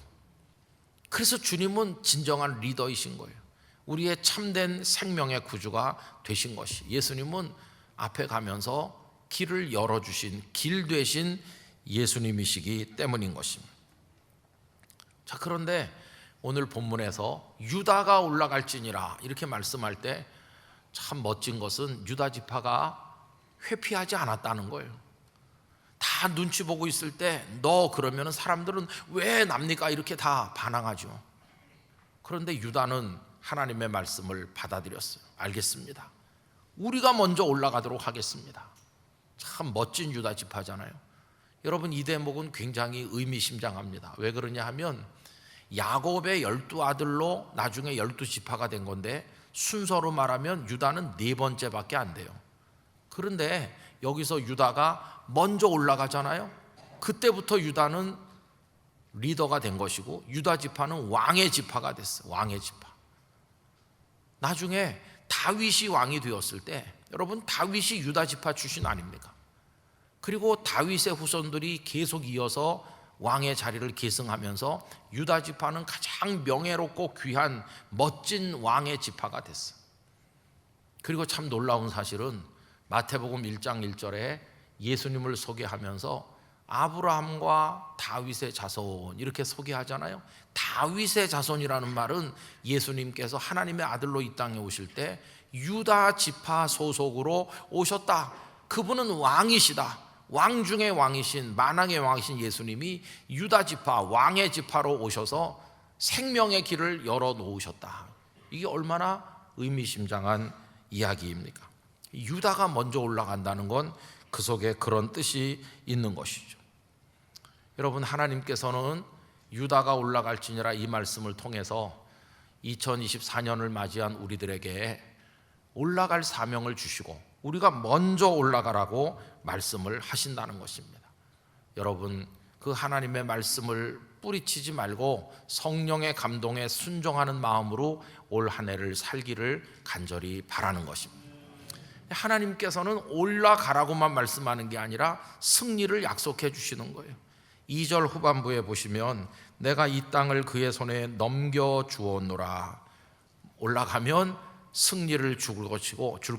그래서 주님은 진정한 리더이신 거예요. 우리의 참된 생명의 구주가 되신 것이, 예수님은 앞에 가면서 길을 열어주신 길 되신 예수님이시기 때문인 것입니다. 자, 그런데 오늘 본문에서 유다가 올라갈지니라 이렇게 말씀할 때 참 멋진 것은 유다 지파가 회피하지 않았다는 거예요. 다 눈치 보고 있을 때 너 그러면 사람들은 왜 납니까 이렇게 다 반항하죠. 그런데 유다는 하나님의 말씀을 받아들였어요. 알겠습니다, 우리가 먼저 올라가도록 하겠습니다. 참 멋진 유다 지파잖아요. 여러분, 이 대목은 굉장히 의미심장합니다. 왜 그러냐 하면 야곱의 12아들로 나중에 12지파가 된 건데 순서로 말하면 유다는 4번째밖에 안 돼요. 그런데 여기서 유다가 먼저 올라가잖아요. 그때부터 유다는 리더가 된 것이고 유다 지파는 왕의 지파가 됐어요. 왕의 지파. 나중에 다윗이 왕이 되었을 때, 여러분, 다윗이 유다 지파 출신 아닙니까? 그리고 다윗의 후손들이 계속 이어서 왕의 자리를 계승하면서 유다 지파는 가장 명예롭고 귀한 멋진 왕의 지파가 됐어요. 그리고 참 놀라운 사실은 마태복음 1장 1절에 예수님을 소개하면서 아브라함과 다윗의 자손 이렇게 소개하잖아요. 다윗의 자손이라는 말은 예수님께서 하나님의 아들로 이 땅에 오실 때 유다 지파 소속으로 오셨다. 그분은 왕이시다. 왕 중의 왕이신, 만왕의 왕이신 예수님이 유다 지파, 왕의 지파로 오셔서 생명의 길을 열어놓으셨다. 이게 얼마나 의미심장한 이야기입니까? 유다가 먼저 올라간다는 건 그 속에 그런 뜻이 있는 것이죠. 여러분, 하나님께서는 유다가 올라갈지니라 이 말씀을 통해서 2024년을 맞이한 우리들에게 올라갈 사명을 주시고 우리가 먼저 올라가라고 말씀을 하신다는 것입니다. 여러분, 그 하나님의 말씀을 뿌리치지 말고 성령의 감동에 순종하는 마음으로 올 한 해를 살기를 간절히 바라는 것입니다. 하나님께서는 올라가라고만 말씀하는 게 아니라 승리를 약속해 주시는 거예요. 2절 후반부에 보시면 내가 이 땅을 그의 손에 넘겨주었노라. 올라가면 승리를 줄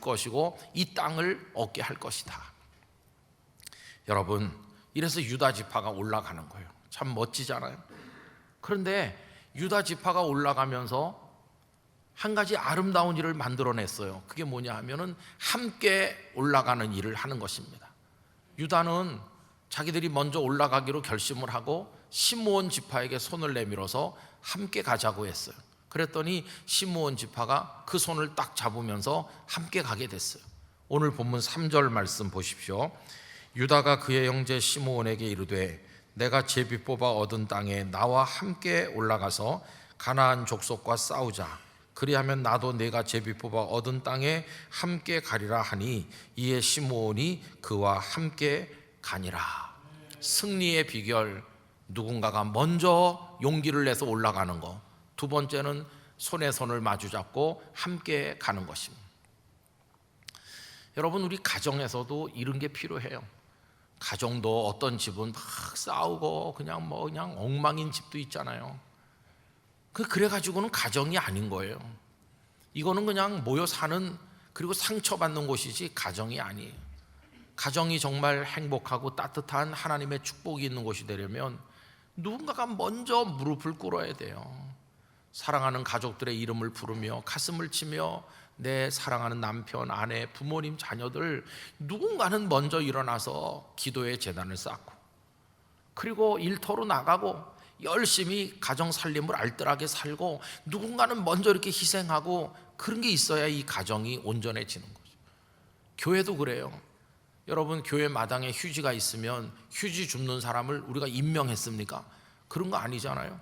것이고 이 땅을 얻게 할 것이다. 여러분, 이래서 유다 지파가 올라가는 거예요. 참 멋지잖아요. 그런데 유다 지파가 올라가면서 한 가지 아름다운 일을 만들어냈어요. 그게 뭐냐 하면은 함께 올라가는 일을 하는 것입니다. 유다는 자기들이 먼저 올라가기로 결심을 하고 시므온 지파에게 손을 내밀어서 함께 가자고 했어요. 그랬더니 시므온 지파가 그 손을 딱 잡으면서 함께 가게 됐어요. 오늘 본문 3절 말씀 보십시오. 유다가 그의 형제 시므온에게 이르되 내가 제비 뽑아 얻은 땅에 나와 함께 올라가서 가나안 족속과 싸우자. 그리하면 나도 내가 제비 뽑아 얻은 땅에 함께 가리라 하니 이에 시므온이 그와 함께 가니라. 승리의 비결, 누군가가 먼저 용기를 내서 올라가는 것. 두 번째는 손에 손을 마주 잡고 함께 가는 것입니다. 여러분, 우리 가정에서도 이런 게 필요해요. 가정도 어떤 집은 막 싸우고 그냥 엉망인 집도 있잖아요. 그래가지고는 가정이 아닌 거예요. 이거는 그냥 모여 사는, 그리고 상처받는 곳이지 가정이 아니에요. 가정이 정말 행복하고 따뜻한 하나님의 축복이 있는 곳이 되려면 누군가가 먼저 무릎을 꿇어야 돼요. 사랑하는 가족들의 이름을 부르며 가슴을 치며 내 사랑하는 남편, 아내, 부모님, 자녀들, 누군가는 먼저 일어나서 기도의 제단을 쌓고, 그리고 일터로 나가고 열심히 가정 살림을 알뜰하게 살고, 누군가는 먼저 이렇게 희생하고, 그런 게 있어야 이 가정이 온전해지는 거죠. 교회도 그래요. 여러분, 교회 마당에 휴지가 있으면 휴지 줍는 사람을 우리가 임명했습니까? 그런 거 아니잖아요.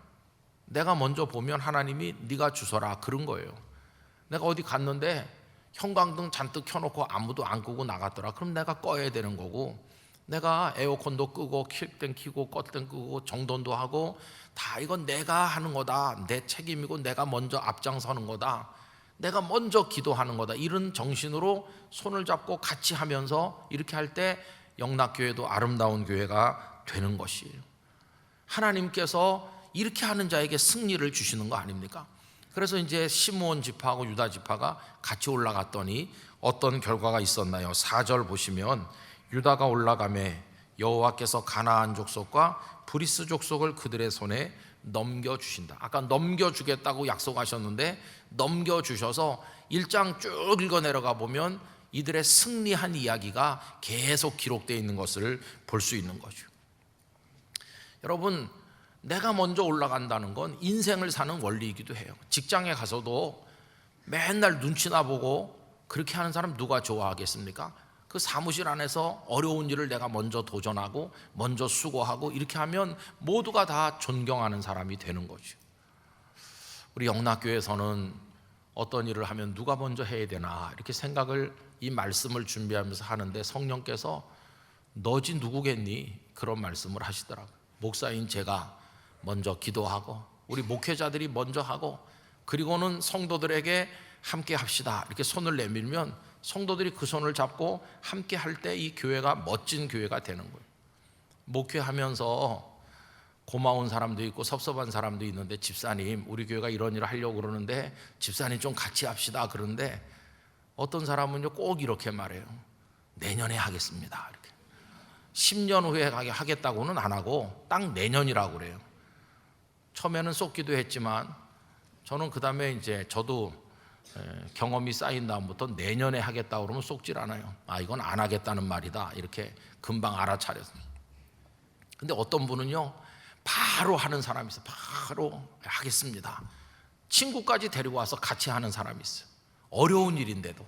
내가 먼저 보면 하나님이 네가 주서라, 그런 거예요. 내가 어디 갔는데 형광등 잔뜩 켜놓고 아무도 안 끄고 나갔더라, 그럼 내가 꺼야 되는 거고, 내가 에어컨도 끄고 킬땐 켜고 껐땐 끄고 정돈도 하고 다 이건 내가 하는 거다, 내 책임이고 내가 먼저 앞장서는 거다, 내가 먼저 기도하는 거다, 이런 정신으로 손을 잡고 같이 하면서 이렇게 할 때 영락교회도 아름다운 교회가 되는 것이에요. 하나님께서 이렇게 하는 자에게 승리를 주시는 거 아닙니까? 그래서 이제 시므온 지파하고 유다 지파가 같이 올라갔더니 어떤 결과가 있었나요? 4절 보시면 유다가 올라가매 여호와께서 가나안 족속과 브리스 족속을 그들의 손에 넘겨주신다. 아까 넘겨주겠다고 약속하셨는데 넘겨주셔서 1장 쭉 읽어 내려가 보면 이들의 승리한 이야기가 계속 기록되어 있는 것을 볼 수 있는 거죠. 여러분, 내가 먼저 올라간다는 건 인생을 사는 원리이기도 해요. 직장에 가서도 맨날 눈치나 보고 그렇게 하는 사람 누가 좋아하겠습니까? 그 사무실 안에서 어려운 일을 내가 먼저 도전하고 먼저 수고하고 이렇게 하면 모두가 다 존경하는 사람이 되는 거죠. 우리 영락교회에서는 어떤 일을 하면 누가 먼저 해야 되나 이렇게 생각을, 이 말씀을 준비하면서 하는데 성령께서 너지 누구겠니? 그런 말씀을 하시더라고요. 목사인 제가 먼저 기도하고 우리 목회자들이 먼저 하고, 그리고는 성도들에게 함께 합시다 이렇게 손을 내밀면 성도들이 그 손을 잡고 함께 할 때 이 교회가 멋진 교회가 되는 거예요. 목회하면서 고마운 사람도 있고 섭섭한 사람도 있는데, 집사님 우리 교회가 이런 일을 하려고 그러는데 집사님 좀 같이 합시다. 그런데 어떤 사람은요 꼭 이렇게 말해요. 내년에 하겠습니다. 이렇게 10년 후에 하겠다고는 안 하고 딱 내년이라고 그래요. 처음에는 쏟기도 했지만 저는 그 다음에 이제 저도 경험이 쌓인 다음부터 내년에 하겠다고 그러면 쏟질 않아요. 아, 이건 안 하겠다는 말이다 이렇게 금방 알아차려서. 근데 어떤 분은요 바로 하는 사람이 있어요. 바로 하겠습니다. 친구까지 데리고 와서 같이 하는 사람이 있어요. 어려운 일인데도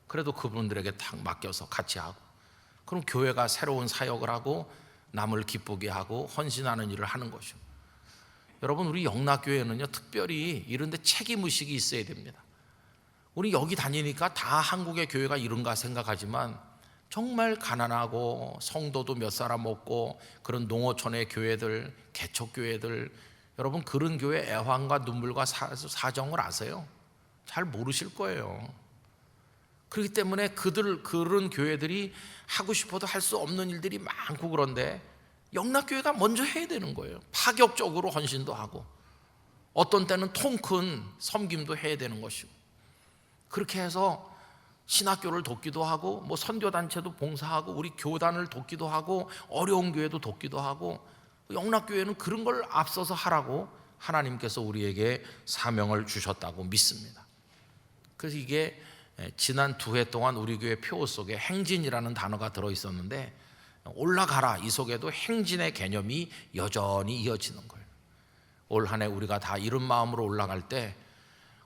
그래도 그분들에게 탁 맡겨서 같이 하고, 그럼 교회가 새로운 사역을 하고 남을 기쁘게 하고 헌신하는 일을 하는 것이죠. 여러분, 우리 영락교회는요 특별히 이런 데 책임의식이 있어야 됩니다. 우리 여기 다니니까 다 한국의 교회가 이런가 생각하지만 정말 가난하고 성도도 몇 사람 없고 그런 농어촌의 교회들, 개척교회들, 여러분 그런 교회 애환과 눈물과 사정을 아세요? 잘 모르실 거예요. 그렇기 때문에 그런 교회들이 하고 싶어도 할 수 없는 일들이 많고, 그런데 영락교회가 먼저 해야 되는 거예요. 파격적으로 헌신도 하고 어떤 때는 통 큰 섬김도 해야 되는 것이고, 그렇게 해서 신학교를 돕기도 하고 뭐 선교단체도 봉사하고 우리 교단을 돕기도 하고 어려운 교회도 돕기도 하고, 영락교회는 그런 걸 앞서서 하라고 하나님께서 우리에게 사명을 주셨다고 믿습니다. 그래서 이게 지난 2회 동안 우리 교회 표 속에 행진이라는 단어가 들어있었는데, 올라가라 이 속에도 행진의 개념이 여전히 이어지는 거예요. 올 한 해 우리가 다 이런 마음으로 올라갈 때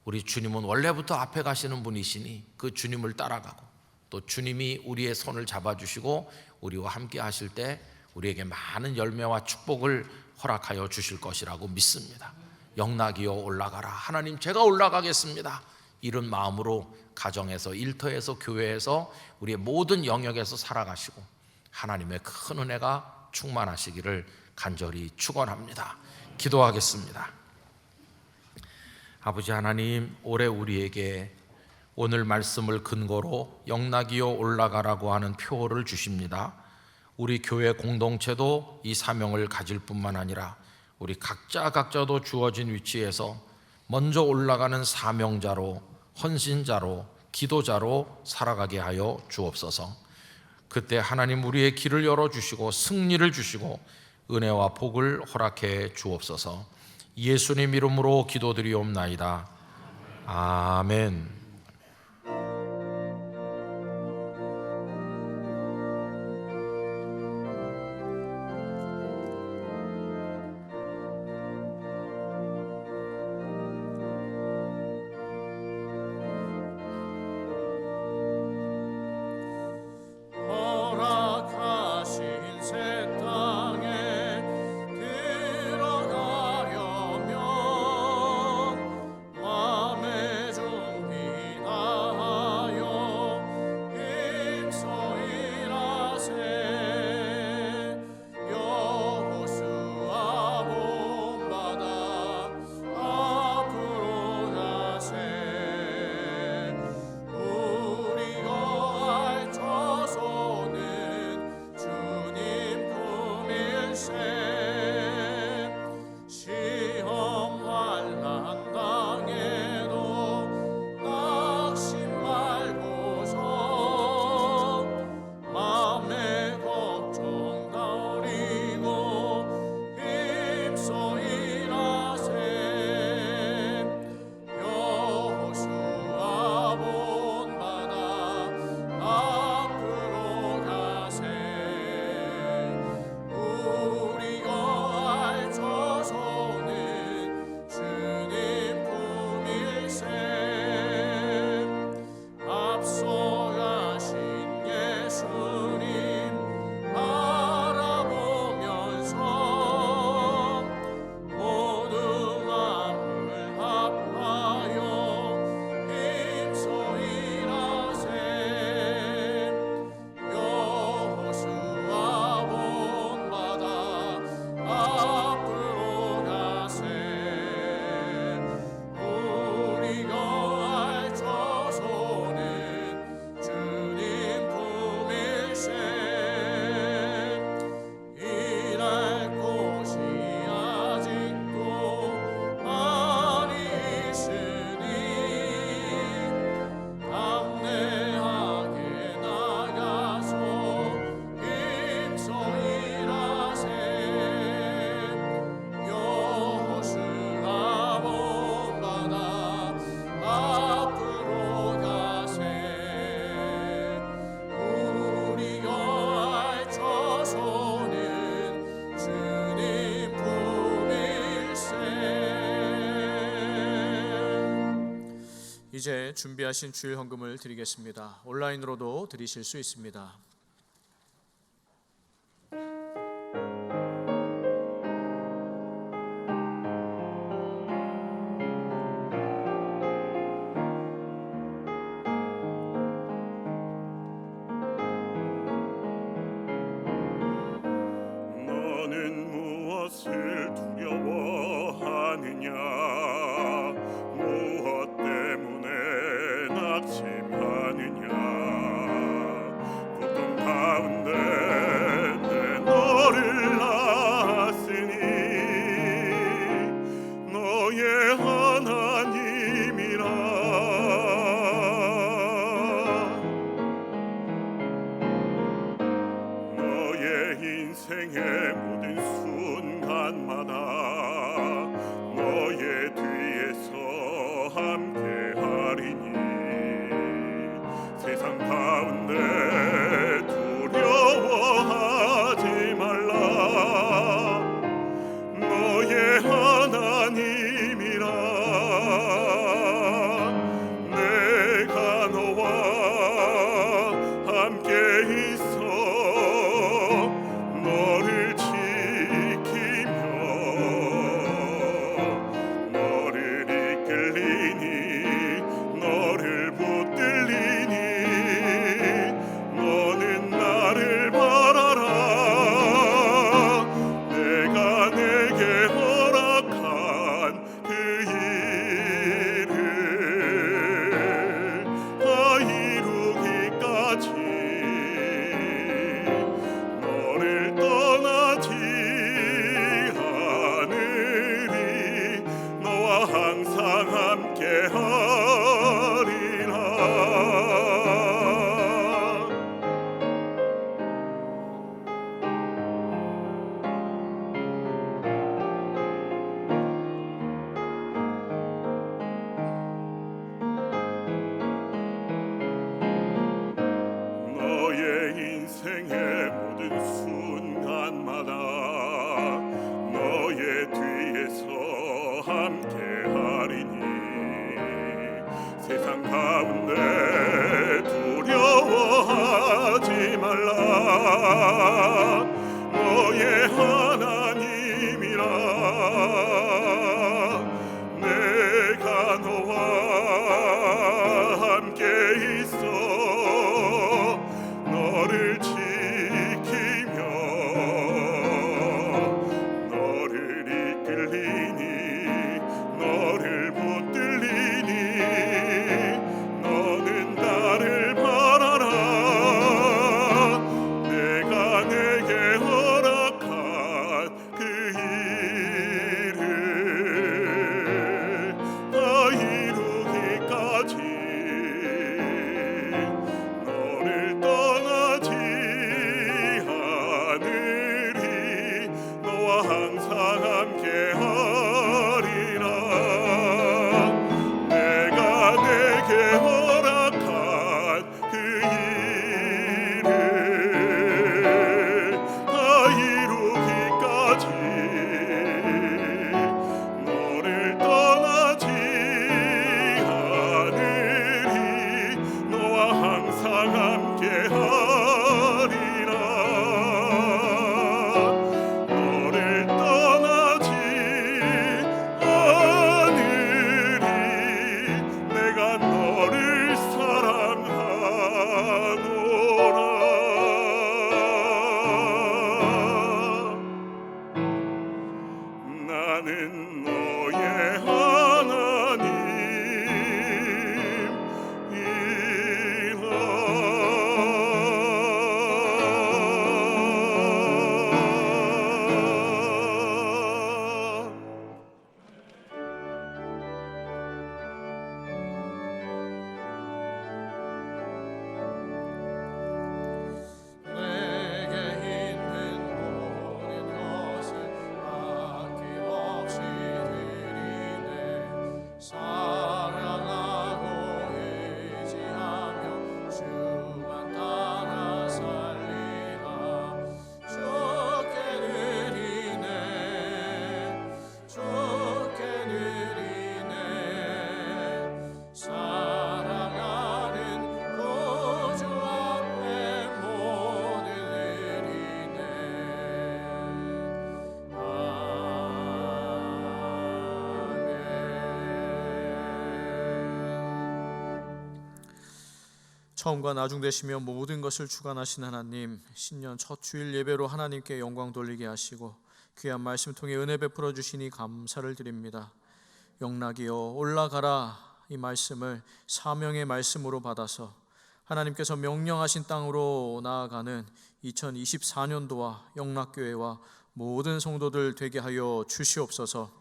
우리 주님은 원래부터 앞에 가시는 분이시니 그 주님을 따라가고 또 주님이 우리의 손을 잡아주시고 우리와 함께 하실 때 우리에게 많은 열매와 축복을 허락하여 주실 것이라고 믿습니다. 영락이여 올라가라. 하나님, 제가 올라가겠습니다. 이런 마음으로 가정에서, 일터에서, 교회에서, 우리의 모든 영역에서 살아가시고 하나님의 큰 은혜가 충만하시기를 간절히 축원합니다. 기도하겠습니다. 아버지 하나님, 올해 우리에게 오늘 말씀을 근거로 영락이여 올라가라고 하는 표어를 주십니다. 우리 교회 공동체도 이 사명을 가질 뿐만 아니라 우리 각자도 주어진 위치에서 먼저 올라가는 사명자로, 헌신자로, 기도자로 살아가게 하여 주옵소서. 그때 하나님 우리의 길을 열어주시고 승리를 주시고 은혜와 복을 허락해 주옵소서. 예수님 이름으로 기도드리옵나이다. 아멘. 이제 준비하신 주일 헌금을 드리겠습니다. 온라인으로도 드리실 수 있습니다. 너는 무엇을 두려워하느냐? 무엇 때문에 낙심하느냐? 고통 가운데 내 너를 낳았으니 너의 하나님이라. 너의 인생의 모든 순간마다 너의 함께하리니 세상 가운데 두려워하지 말라 너의 하나님이라 내가 너와 함께 있어 너를 지키며 너를 이끌리니 너를 붙들리니 너는 나를 바라라 내가 내게 허락한 그 일을 다 이루기까지 너를 떠나지 않으리 너와 항상 함께하리라 내가 내게 허락한 그 일을 다 이루기까지 너를 떠나지 않으리 너와 항상 함께하리라 너를 떠나지 않으리 내가 너를 사랑하노라 나는 너의 내게 있는 모든 것을 아낌없이 드리네 사랑하고 의지하며 주만 따라 살리라 좋게 누리네 좋게 누리네 사랑하는 구주 앞에 모든 드리네 처음과 나중 되시며 모든 것을 주관하신 하나님, 신년 첫 주일 예배로 하나님께 영광 돌리게 하시고 귀한 말씀 통해 은혜 베풀어 주시니 감사를 드립니다. 영락이여 올라가라 이 말씀을 사명의 말씀으로 받아서 하나님께서 명령하신 땅으로 나아가는 2024년도와 영락교회와 모든 성도들 되게 하여 주시옵소서.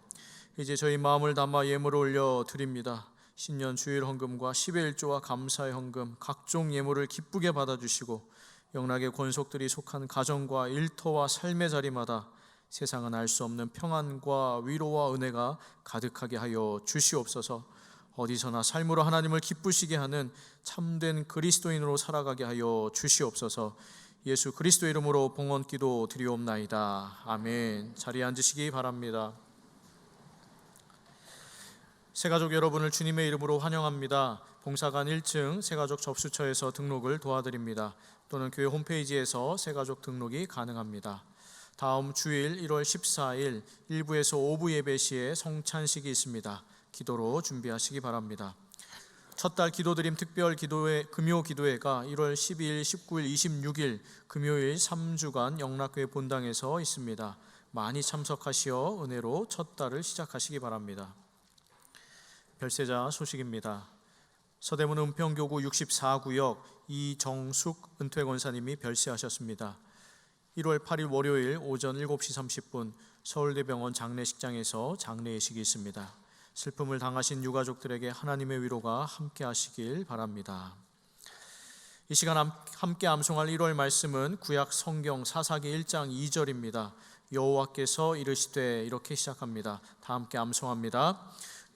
이제 저희 마음을 담아 예물을 올려 드립니다. 신년 주일 헌금과 10의 1조와 감사의 헌금 각종 예물을 기쁘게 받아주시고 영락의 권속들이 속한 가정과 일터와 삶의 자리마다 세상은 알 수 없는 평안과 위로와 은혜가 가득하게 하여 주시옵소서. 어디서나 삶으로 하나님을 기쁘시게 하는 참된 그리스도인으로 살아가게 하여 주시옵소서. 예수 그리스도 이름으로 봉헌기도 드리옵나이다. 아멘. 자리에 앉으시기 바랍니다. 새가족 여러분을 주님의 이름으로 환영합니다. 봉사관 1층 새가족 접수처에서 등록을 도와드립니다. 또는 교회 홈페이지에서 새가족 등록이 가능합니다. 다음 주일 1월 14일 1부에서 5부 예배 시에 성찬식이 있습니다. 기도로 준비하시기 바랍니다. 첫달 기도드림 특별 기도회 금요 기도회가 1월 12일, 19일, 26일 금요일 3주간 영락교회 본당에서 있습니다. 많이 참석하시어 은혜로 첫 달을 시작하시기 바랍니다. 별세자 소식입니다. 서대문 은평교구 64구역 이정숙 은퇴권사님이 별세하셨습니다. 1월 8일 월요일 오전 7시 30분 서울대병원 장례식장에서 장례의식이 있습니다. 슬픔을 당하신 유가족들에게 하나님의 위로가 함께 하시길 바랍니다. 이 시간 함께 암송할 1월 말씀은 구약 성경 사사기 1장 2절입니다. 여호와께서 이르시되 이렇게 시작합니다. 다 함께 암송합니다.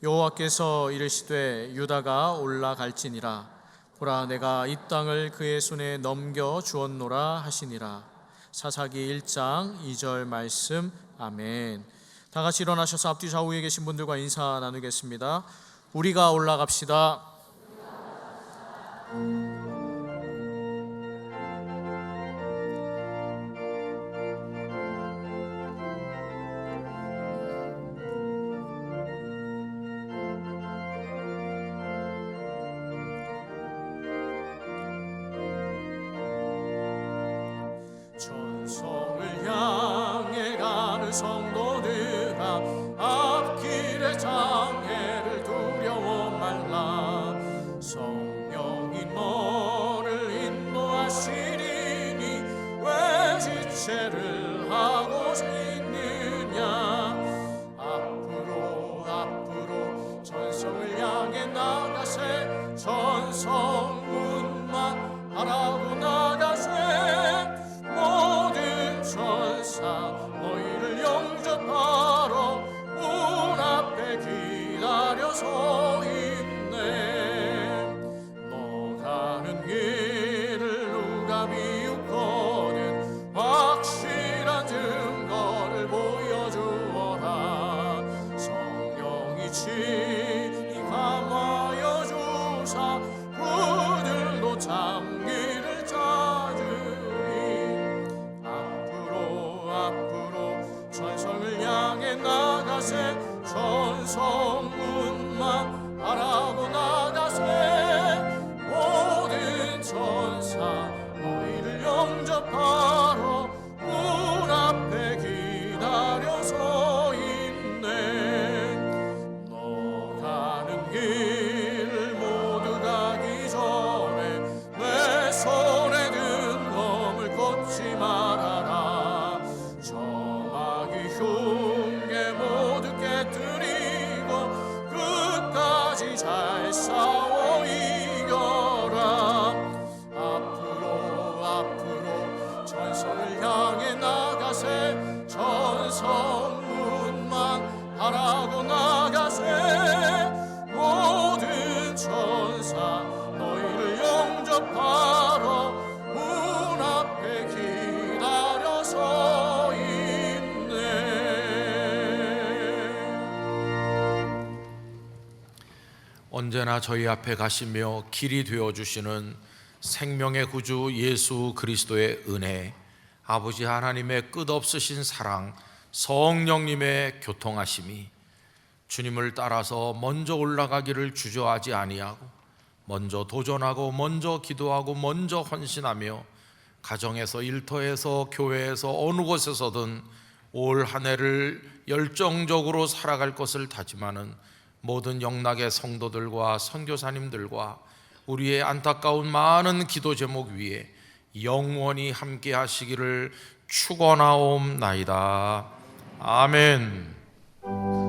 여호와께서 이르시되 유다가 올라갈지니라 보라 내가 이 땅을 그의 손에 넘겨 주었노라 하시니라. 사사기 1장 2절 말씀. 아멘. 다 같이 일어나셔서 앞뒤 좌우에 계신 분들과 인사 나누겠습니다. 우리가 올라갑시다. 천성을 향해 가는 성도들아, 앞길의 장애를 두려워 말라. 성령이 너를 인도하시리니 왜 지체를 하고 있느냐. 앞으로 앞으로 천성을 향해 나가세. 천성문만 바라고 나가세. 모든 천사 너희를 영접하러 문 앞에 기다려 서 있네. 너 가는 길을 누가 비웃거든 확실한 증거를 보여주어라. 성령이 친히 감하여 주사 그들도 참기를 찾으리. 앞으로 천성을 향해 나가세. 천성문만 바라고 나가세. 모든 천사 너희를 영접하러 문 앞에 기다려 서 있네. 너 가는 길을 모두 가기 전에 내 손에 든 검을 꽂지 말아라. 저마귀 흉계 모두 깨뜨리고 끝까지 잘 싸워 이겨라. 앞으로 천성을 향해 나가세. 천성문만 바라고 나가세. 모든 천사 너희를 영접하러 문 앞에 기다려 서 있네. 언제나 저희 앞에 가시며 길이 되어주시는 생명의 구주 예수 그리스도의 은혜, 아버지 하나님의 끝없으신 사랑, 성령님의 교통하심이 주님을 따라서 먼저 올라가기를 주저하지 아니하고 먼저 도전하고 먼저 기도하고 먼저 헌신하며 가정에서, 일터에서, 교회에서, 어느 곳에서든 올 한 해를 열정적으로 살아갈 것을 다짐하는 모든 영락의 성도들과 선교사님들과 우리의 안타까운 많은 기도 제목 위에 영원히 함께 하시기를 축원하옵나이다. 아멘.